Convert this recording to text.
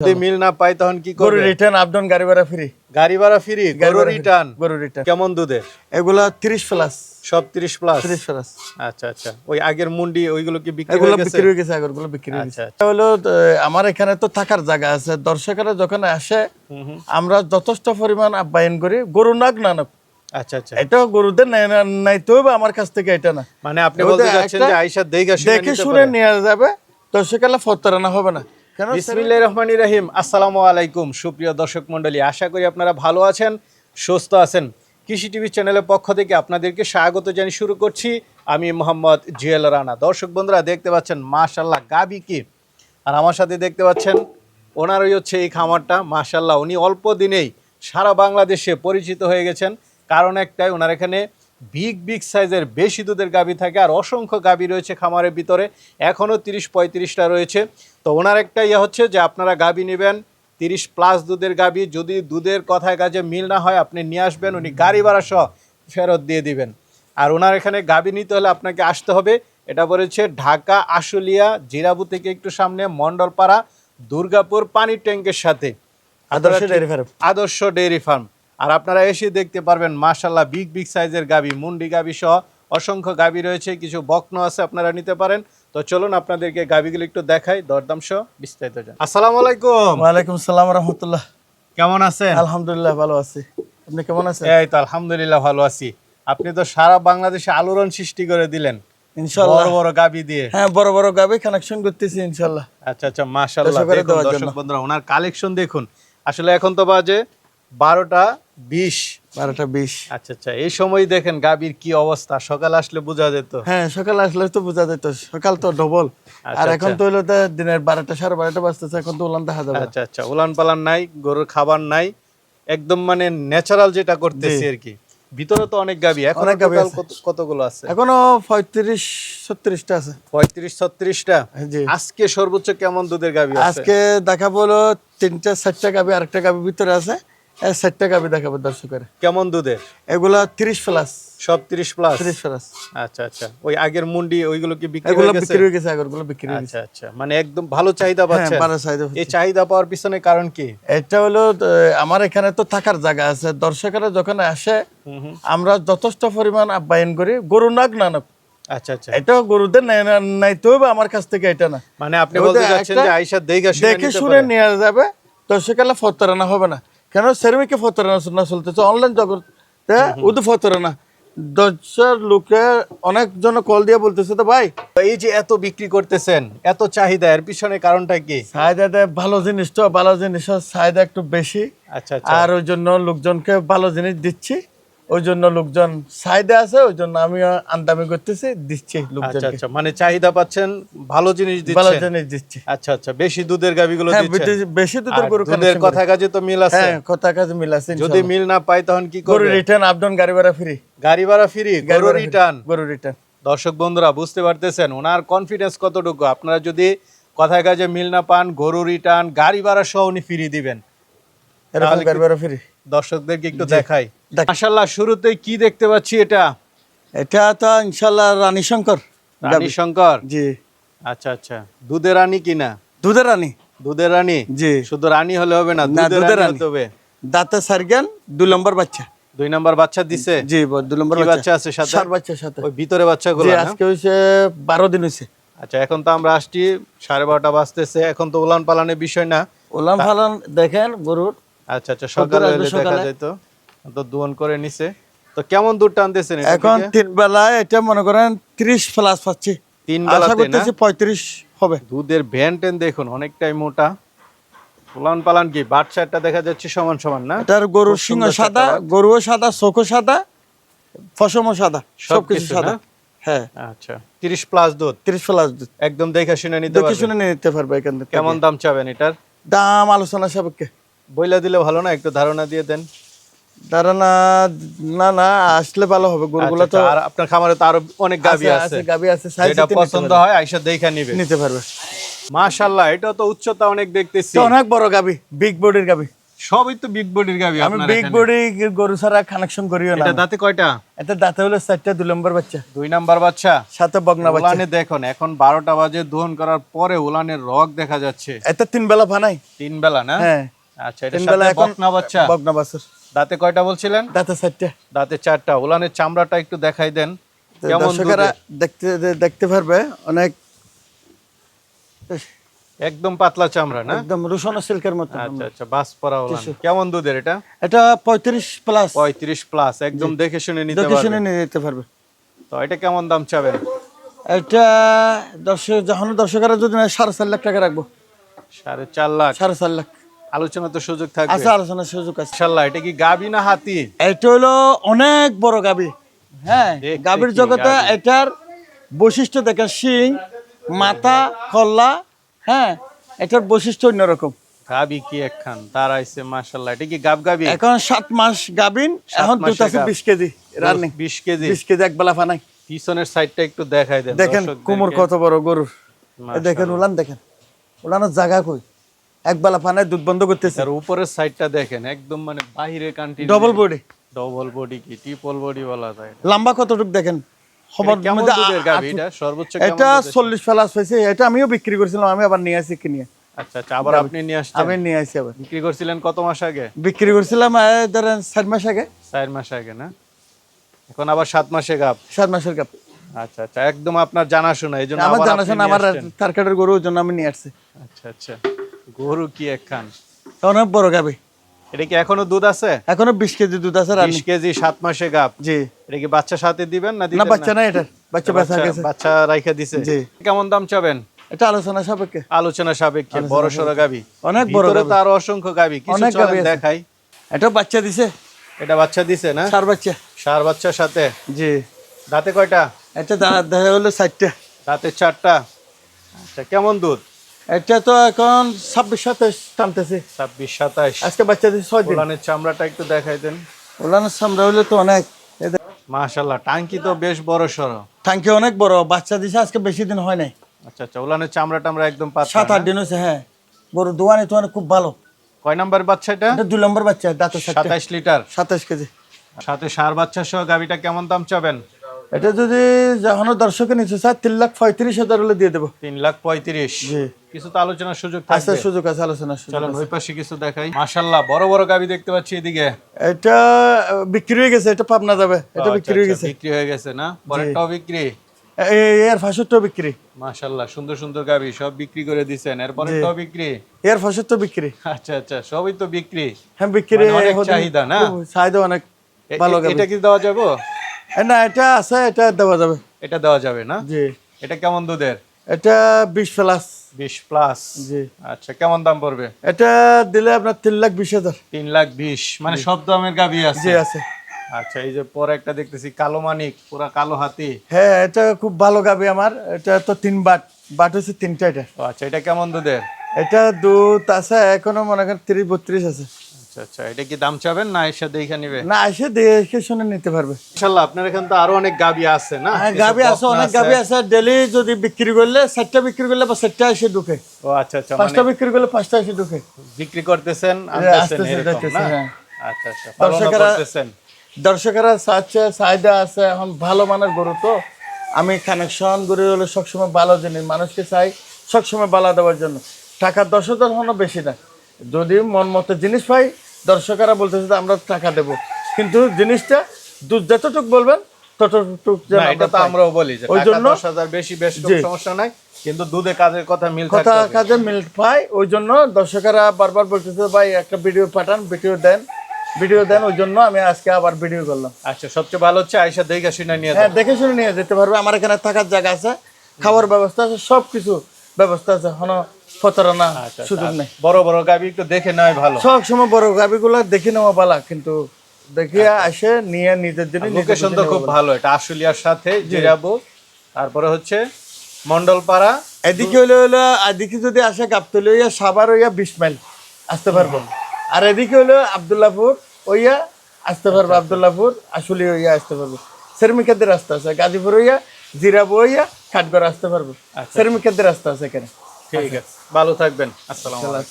যদি মিল না পাই তখন কি গরু করবে? রিটার্ন আপডাউন গাড়ি ভাড়া ফ্রি। গাড়ি ভাড়া ফ্রি, গরু রিটার্ন। গরু রিটার্ন কেমন দুধের? এগুলা 30 প্লাস। সব 30 প্লাস। 30 প্লাস। আচ্ছা আচ্ছা, ওই আগের মুন্ডি ওইগুলো কি বিক্রি এগুলো হয়ে গেছে? বিক্রি হয়ে গেছে, আগরগুলো বিক্রি হয়ে গেছে। আচ্ছা, এটা হলো আমার এখানে তো থাকার জায়গা আছে, দর্শকরা যখন আসে আমরা যথেষ্ট পরিমাণ আপ্যায়ন করি, গরু নাক না নাক। আচ্ছা আচ্ছা, এটা গরুদের নাইতে হবে আমার কাছ থেকে, এটা না। মানে আপনি বলতে চাচ্ছেন যে আয়েশা দেখে শুনে নিয়ে যাবে, দর্শকরা ফতরানা হবে না। কেন? বিসমিল্লাহির রহমানির রহিম। আসসালামু আলাইকুম সুপ্রিয় দর্শক মণ্ডলী, আশা করি আপনারা ভালো আছেন, সুস্থ আছেন। কৃষি টিভি চ্যানেলের পক্ষ থেকে আপনাদেরকে স্বাগত জানিয়ে শুরু করছি আমি মোহাম্মদ জুয়েল রানা। দর্শক বন্ধুরা দেখতে পাচ্ছেন মাশাআল্লাহ গাবি কি, আর আমার সাথে দেখতে পাচ্ছেন ওনারই হচ্ছে এই খামারটা। মাশাআল্লাহ উনি অল্প দিনেই সারা বাংলাদেশে পরিচিত হয়ে গেছেন, কারণ একটাই, ওনার এখানে বিগ সাইজের বেশি দুধের গাভী থাকে, আর অসংখ্য গাভী রয়েছে খামারের ভিতরে, এখনও 30-35টা রয়েছে। তো ওনার একটা ইয়ে হচ্ছে যে আপনারা গাভী নেবেন 30 প্লাস দুধের গাভী, যদি দুধের কথায় কাজে মিল না হয় আপনি নিয়ে আসবেন, উনি গাড়ি ভাড়া সহ ফেরত দিয়ে দিবেন। আর ওনার এখানে গাভী নিতে হলে আপনাকে আসতে হবে, এটা পড়েছে ঢাকা আশুলিয়া জিরাবু থেকে একটু সামনে মণ্ডলপাড়া দুর্গাপুর পানির ট্যাঙ্কের সাথে আদর্শ ডেইরি ফার্ম। আর আপনারা এসে দেখতে পারবেন মাশাআল্লাহ বিগ সাইজের গাভী, মুন্ডি গাভী সহ অসংখ্য গাভী রয়েছে, কিছু বকন আছে, আপনারা নিতে পারেন। তো চলুন আপনাদেরকে গাভীগুলো একটু দেখাই, দরদাম সহ বিস্তারিত জান। আসসালামু আলাইকুম। ওয়ালাইকুম আসসালাম ওয়া রাহমাতুল্লাহ। কেমন আছেন? আলহামদুলিল্লাহ ভালো আছি, আপনি কেমন আছেন? এই তো আলহামদুলিল্লাহ ভালো আছি। আপনি তো সারা বাংলাদেশে আলোড়ন সৃষ্টি করে দিলেন ইনশাআল্লাহ, বড় বড় গাভী দিয়ে। হ্যাঁ বড় বড় গাভী কানেকশন করতেছি ইনশাআল্লাহ। আচ্ছা আচ্ছা, মাশাআল্লাহ। দেখুন দর্শক বন্ধুরা ওনার কালেকশন দেখুন, আসলে এখন তো বাজে 12:20। 12:20। আচ্ছা আচ্ছা, এই সময় দেখেন গাভীর কি অবস্থা, সকাল আসলে বোঝা যেত। হ্যাঁ সকাল আসলে তো বোঝা যেত, সকাল তো ডবল। আর এখন তো হলো দিনের 12টা 12:30 বাজতেছে, এখন তো উলান দেখা যাবে। আচ্ছা আচ্ছা, উলান পালান নাই, গরুর খাবার নাই, একদম মানে ন্যাচারাল যেটা করতেছি আর কি। ভিতরে তো অনেক গাভী, এখন কতগুলো আছে? এখনো 35-36টা আছে। 35-36টা। জি। আজকে সর্বোচ্চ কেমন দুধের গাভী আছে? আজকে দেখাবো হলো 3-4টা গাভী, আরেকটা গাভী ভিতরে আছে, 7টা গাভী দেখাবো দর্শকের। কেমন দুধের? এগুলা 30 প্লাস। সব 30 প্লাস। 30 প্লাস। আচ্ছা আচ্ছা, ওই আগের মুন্ডি ওইগুলো কি বিক্রি এগুলো হয়ে গেছে? বিক্রি হয়ে গেছে, আগরগুলো বিক্রি হয়ে গেছে। আচ্ছা আচ্ছা, মানে একদম ভালো চাহিদা পাচ্ছেন। হ্যাঁ ভালো চাহিদা। এই চাহিদা পাওয়ার পিছনে কারণ কি? এটা হলো আমার এখানে তো থাকার জায়গা আছে, দর্শকরা যখন আসে আমরা যথেষ্ট পরিমাণ আপ্যায়ন করি, গরু নাক না নাক। আচ্ছা আচ্ছা, এটা গরুদের নাইতে হবে আমার কাছ থেকে, এটা না। মানে আপনি বলতে চাচ্ছেন যে আয়েশা দেখে শুনে নিয়ে যাবে, দর্শকরা ফতরানা হবে না। কেন? সেরমিকে ফতরানা চলতেছে অনলাইন জগৎ, ওদের ফতরানা। দর্শক লোকে অনেকজন কল দিয়ে বলতেছে, তো ভাই এই যে এত বিক্রি করতেছেন, এত চাহিদা, এর পিছনে কারণটা কি? চাহিদা ভালো জিনিস, তো ভালো জিনিসের চাহিদা একটু বেশি। আচ্ছা আচ্ছা, আর ওই জন্য লোকজনকে ভালো জিনিস দিচ্ছি, ওই জন্য লোকজন চাহিদা আছে, ওই জন্য আমি আমদানি করতেছি, দিচ্ছি লোকজনকে। আচ্ছা আচ্ছা, মানে চাহিদা পাচ্ছেন, ভালো জিনিস দিচ্ছেন। ভালো জিনিস দিচ্ছি। আচ্ছা আচ্ছা, বেশি দুধের গাভীগুলো হ্যাঁ দিচ্ছেন। বেশি দুধের গরু দুধের কথা কাজে তো মিল আছে। হ্যাঁ কথা কাজে মিল আছে। যদি মিল না পাই তখন কি গরু করবে? রিটার্ন আপডাউন গাড়ি ভাড়া ফ্রি। গাড়ি ভাড়া ফ্রি, গরু রিটার্ন। গরু রিটার্ন। দর্শক বন্ধুরা বুঝতে পারতেছেন ওনার কনফিডেন্স কতটুকু। আপনারা যদি কথায় কাজে মিল না পান, গরু রিটার্ন, গাড়ি ভাড়া সহ উনি ফ্রি দিবেন। এরকম গাড়ি ভাড়া ফ্রি। দর্শকদেরকে একটু দেখাই। মাশাআল্লাহ, শুরুতেই কি দেখতে পাচ্ছি এটা? এটা তো ইনশাআল্লাহ রানী শঙ্কর। রানী শঙ্কর। জি। আচ্ছা আচ্ছা, দুধের রানী কিনা? দুধের রানী। দুধের রানী। জি। শুধু রানী হলে হবে না, দুধের রানী হতে হবে। দাঁতে সারগান, 2 নম্বর বাচ্চা। 2 নম্বর বাচ্চা দিছে? জি 2 নম্বর বাচ্চা আছে সাথে? 4 বাচ্চা সাথে। ওই ভিতরে বাচ্চাগুলো জি না? আজকে হইছে 12 দিন হইছে। আচ্ছা, এখন তো আমরা আসছি 12:30 বাজতেছে, এখন তো উলান পালানের বিষয় না। উলান পালান দেখেন গরুর। আচ্ছা আচ্ছা, সকালে হলে দেখা যেত, তো দুয়ন করে নিছে। তো কেমন দুধ টানতেছেন এখন 3 বেলায় এটা মনে করেন 30 প্লাস পাচ্ছি। 3 বেলাতে আশা করতেছি 35 হবে। দুধের ভ্যান দেখুন অনেকটাই মোটা। উলান পালান কি বাচ্চাটা দেখা যাচ্ছে সমান সমান না? এটার গরুর সিংহ সাদা, গরুও সাদা, চোখও সাদা, ফসমও সাদা, সবকিছু সাদা। হ্যাঁ আচ্ছা, 30 প্লাস দুধ। 30 প্লাস দুধ। একদম দেখে শুনে নিতে পারবেন। দেখে শুনে নিতে পারবে এখান থেকে। কেমন দাম চাবেন এটার? দাম আলোচনা সাপেক্ষে। বইলা দিলে ভালো না, একটু ধারণা দিয়ে দেন। ধারণা না আসলে ভালো হবে। গরুগুলো তো আর আপনার খামারে তো আরো অনেক গাভী আছে। গাভী আছে, সাইজ যেটা পছন্দ হয় আয়েশা দেখে নিবে, নিতে পারবে। মাশাআল্লাহ, এটা তো উচ্চতা অনেক দেখতেছি। অনেক বড় গাভী, বিগ বডির গাভী। সবই তো বিগ বডির গাবি আমি আপনার বিগ এখানে। বডি গরু ছাড়া কানেকশন করিও না এটা দাঁতে কয়টা? এটা দাঁতে হলো 4টা 2 নম্বর বাচ্চা 2 নাম্বার বাচ্চা। সাথে বগনা বাচ্চা উলানে দেখুন এখন 12টা বাজে দোহন করার পরে উলানের রগ দেখা যাচ্ছে। এটা 3 বেলা ফানাই 3 বেলা না? হ্যাঁ আচ্ছা এটা 3 সাথে বেলা এখন বকনা বাচ্চা। বগনা বাছুর দাঁতে কয়টা বলছিলেন? দাঁতে 4টা দাঁতে 4টা। উলানের চামড়াটা একটু দেখাই দেন কেমন দর্শকরা দুধের? দেখতে পারবে অনেক একদম পাতলা চামড়া না? একদম রুশনা সিল্কের মতো আচ্ছা আচ্ছা বাস পরা উলান। কেমন দুধের এটা? এটা 35 প্লাস 35 প্লাস একদম দেখে শুনে নিতে দেখে শুনে পারবেন। নিয়ে যেতে পারবে তো এটা কেমন দাম চাবেন? এটা দর্শকরা যদি না 4.5 লাখ টাকা রাখবো 4.5 লাখ। 4.5 লাখ আলোচনা তো সুযোগ থাকবে আছে আলোচনার সুযোগ আছে ইনশাআল্লাহ। এটা কি গাবি না হাতি? এটা হলো অনেক বড় গাবি হ্যাঁ দেখতে গাবির কি জগতে গাভী? এটার বৈশিষ্ট্য দেখেন শিং মাথা কল্লা হ্যাঁ এটার বৈশিষ্ট্য অন্যরকম গাবি কি একখান দাঁড়াইছে মাশাআল্লাহ। এটা কি গাব গাবি? এখন 7 মাস গাবিন 7 এখন দুধ মাসের আছে gov. 20 KG running 20 KG. 20 KG এক বেলা ফানাই পিছনের সাইডটা একটু দেখাই দেন দেখেন দর্শকদেরকে। কোমর কত বড় গরুর এই দেখেন উলান দেখেন উলানের জায়গা কই এক বেলা ফানাই দুধ বন্ধ করতেছে আর উপরের সাইডটা দেখেন একদম মানে বাইরে country double body double body কি ট্রিপল বডি বলা যায়। লম্বা কতটুক দেখেন খবর এটা কেমন মধ্যে দুধের গাবি এটা? সর্বোচ্চ কেমন এটা দুধের? 40 প্লাস হয়েছে এটা আমিও বিক্রি করেছিলাম আমি আবার নিয়ে আসি কিনে আচ্ছা আচ্ছা আবার আপনি নিয়ে আসছেন? আমি নিয়ে আসি আবার বিক্রি করছিলেন কত মাস আগে? বিক্রি করছিলাম ধরেন 4 মাস আগে 4 মাস আগে না? এখন আবার 7 মাসে গাব। 7 মাসের কাপ আচ্ছা আচ্ছা একদম আপনার জানাশোনা এইজন্য আমার আবার আপনি জানাশোনা নিয়ে আমার আসছেন। তারকাটের গরু ওর জন্য আমি নিয়ে আসছি আচ্ছা আচ্ছা গরু কি একখান? অনেক বড় গাবি এটা কি এখনো দুধ আছে? এখনো 20 কেজি দুধ আছে 20 রানি কেজি 7 মাসে গাব। জি এটা কি বাচ্চা সাথে দিবেন না না দিবেন বাচ্চা না এটা বাচ্চা বাচ্চা গেছে বাচ্চা রাইখা দিছে। জি। কেমন দাম চাবেন? এটা আলোচনা সাপেক্ষে আলোচনা সাপেক্ষে বড় সরো গাবি। অনেক বড় ভিতরে গাভী। তো আরো অসংখ্য গাবি কিছু অনেক চলেন গাভী আছে। দেখাই। এটা বাচ্চা দিছে এটা বাচ্চা দিছে না? 4 বাচ্চা সার বাচ্চার সাথে। জি দাঁতে কয়টা? এটা দেখা হলো 4টা দাঁতে 4টা। আচ্ছা কেমন দুধ? এটা তো এখন 26 27 টানতেছে 26 27। আজকে বাচ্চা দিছে 6 দিন উলানের চামড়াটা একটু দেখাই দেন। ওলানোর সামনে হলে তো অনেক মাশাআল্লাহ টাঙ্কি তো বেশ বড় সরো। টাঙ্কি অনেক বড় বাচ্চা দিছে আজকে বেশি দিন হয় নাই আচ্ছা আচ্ছা উলানের চামড়াটা আমরা একদম পাতলা 7-8 না? দিন হয়েছে হ্যাঁ গরু দোয়ানে তোয়ানে খুব ভালো কয় নাম্বার বাচ্চা এটা? এটা 2 নম্বর বাচ্চা দাঁতে 27 লিটার 27 কেজি সাথে সার বাচ্চা সহ গাবিটা কেমন দাম চাবেন? এটা যদি যখন দর্শকে নিচে স্যার 3,35,000 হলে দিয়ে দেবো 3,35,000। জি কিছু তো আলোচনার সুযোগ আচ্ছা থাকবে। সুযোগ আছে আলোচনার সুযোগ চলেন আছে। ওই পাশে কিছু দেখাই। মাশাআল্লাহ বড় বড় গাবি দেখতে পাচ্ছি এদিকে। এটা বিক্রি হয়ে গেছে এটা পাবনা যাবে এটা আচ্ছা, বিক্রি হয়ে আচ্ছা, গেছে বিক্রি হয়ে গেছে না? পরেরটাও বিক্রি। এর ফাঁসুরটাও বিক্রি মাশাআল্লাহ সুন্দর সুন্দর গাবি সব বিক্রি করে দিছেন। এরপরেরটাও বিক্রি। এর ফাঁসুরটাও বিক্রি আচ্ছা আচ্ছা সবই তো বিক্রি। হ্যাঁ বিক্রি মানে অনেক হতে- চাহিদা না? খুব চাহিদা অনেক ভালো গাবি এটা কি দেওয়া যাবে? না এটা আছে এটা দেওয়া যাবে এটা দেওয়া যাবে না? জি এটা কেমন দুধের? এটা 20 প্লাস 20 প্লাস। জি আচ্ছা কেমন দাম পড়বে? এটা দিলে আপনার 3,20,000 3,20,000 মানে সব দামের গাবি আছে। জি আছে আচ্ছা এই যে পরে একটা দেখতেছি কালো মানিক পুরা কালো হাতি। হ্যাঁ এটা খুব ভালো গাবি আমার এটা তো 3 বাট বাট হচ্ছে 3টা এটা ও আচ্ছা এটা কেমন দুধের? এটা দুধ আছে এখনো মনে করেন 30-32 আছে আচ্ছা আচ্ছা এটা কি দাম চাবেন না এসে দেখে নিবে? না এসে দেখে শুনে নিতে পারবে ইনশাআল্লাহ আপনার এখানে তো আরো অনেক গাবি আছে না? গাবি আছে অনেক গাবি আছে ডেলি যদি বিক্রি করলে 7টা বিক্রি করলে বা 7টা এসে ঢুকে ও আচ্ছা আচ্ছা 5টা বিক্রি করলে 5টা এসে ঢুকে বিক্রি করতেছেন আনতেছেন আসতেছে, এরকম যাইতেছে, না? হ্যাঁ। আচ্ছা আচ্ছা পালন দর্শকেরা- করতেছেন। দর্শকেরা চাচ্ছে চাহিদা আছে এখন ভালো মানের গরু তো আমি কানেকশন গরু হলে সবসময় ভালো জিনিস মানুষকে চাই সবসময় ভালো দেওয়ার জন্য টাকা 10,000 হলো বেশি না যদি মন মতো জিনিস পাই দর্শকেরা বলতেছে যে আমরা টাকা দেব কিন্তু জিনিসটা দুধ যতটুক বলবেন ততটুক যেন না এটা আমরা তো পাই। আমরাও বলি যে ওই টাকা জন্য 10,000 বেশি বেশ জি। সমস্যা নাই কিন্তু দুধে কাজের কথা মিল কথা থাকতে হবে। কাজে মিল পাই ওই জন্য দর্শকেরা বারবার বলতেছে ভাই একটা ভিডিও পাঠান ভিডিও দেন ওই জন্য আমি আজকে আবার ভিডিও করলাম আচ্ছা সবচেয়ে ভালো হচ্ছে আয়শা দেখে শুনে নিয়ে হ্যাঁ যান। দেখে শুনে নিয়ে যেতে পারবে আমার এখানে থাকার জায়গা আছে খাবার ব্যবস্থা আছে সব কিছু ব্যবস্থা আছে কোনো প্রতারণা আচ্ছা, সুযোগ নেই বড় বড় গাবি একটু দেখে নেওয়াই ভালো। সব সময় বড় গাবিগুলো দেখে নেওয়া ভালো কিন্তু দেখিয়ে আসে নিয়ে নিজের জন্য লোকেশন তো খুব ভালো এটা আশুলিয়ার সাথে জিরাবো তারপরে হচ্ছে মন্ডলপাড়া। এদিকে হলো এদিকে যদি আসে গাবতলি হইয়া সাভার হইয়া 20 মাইল আসতে পারবো আর এদিকে হলো আব্দুল্লাহপুর হইয়া আসতে পারবো আব্দুল্লাহপুর আসলে হইয়া আসতে পারবো সেরমিকাদের রাস্তা আছে গাজীপুর হইয়া জিরাবো হইয়া খাটগড় আসতে পারবো সেরমিকাদের রাস্তা আছে এখানে ঠিক আছে ভালো থাকবেন। আসসালামু আলাইকুম।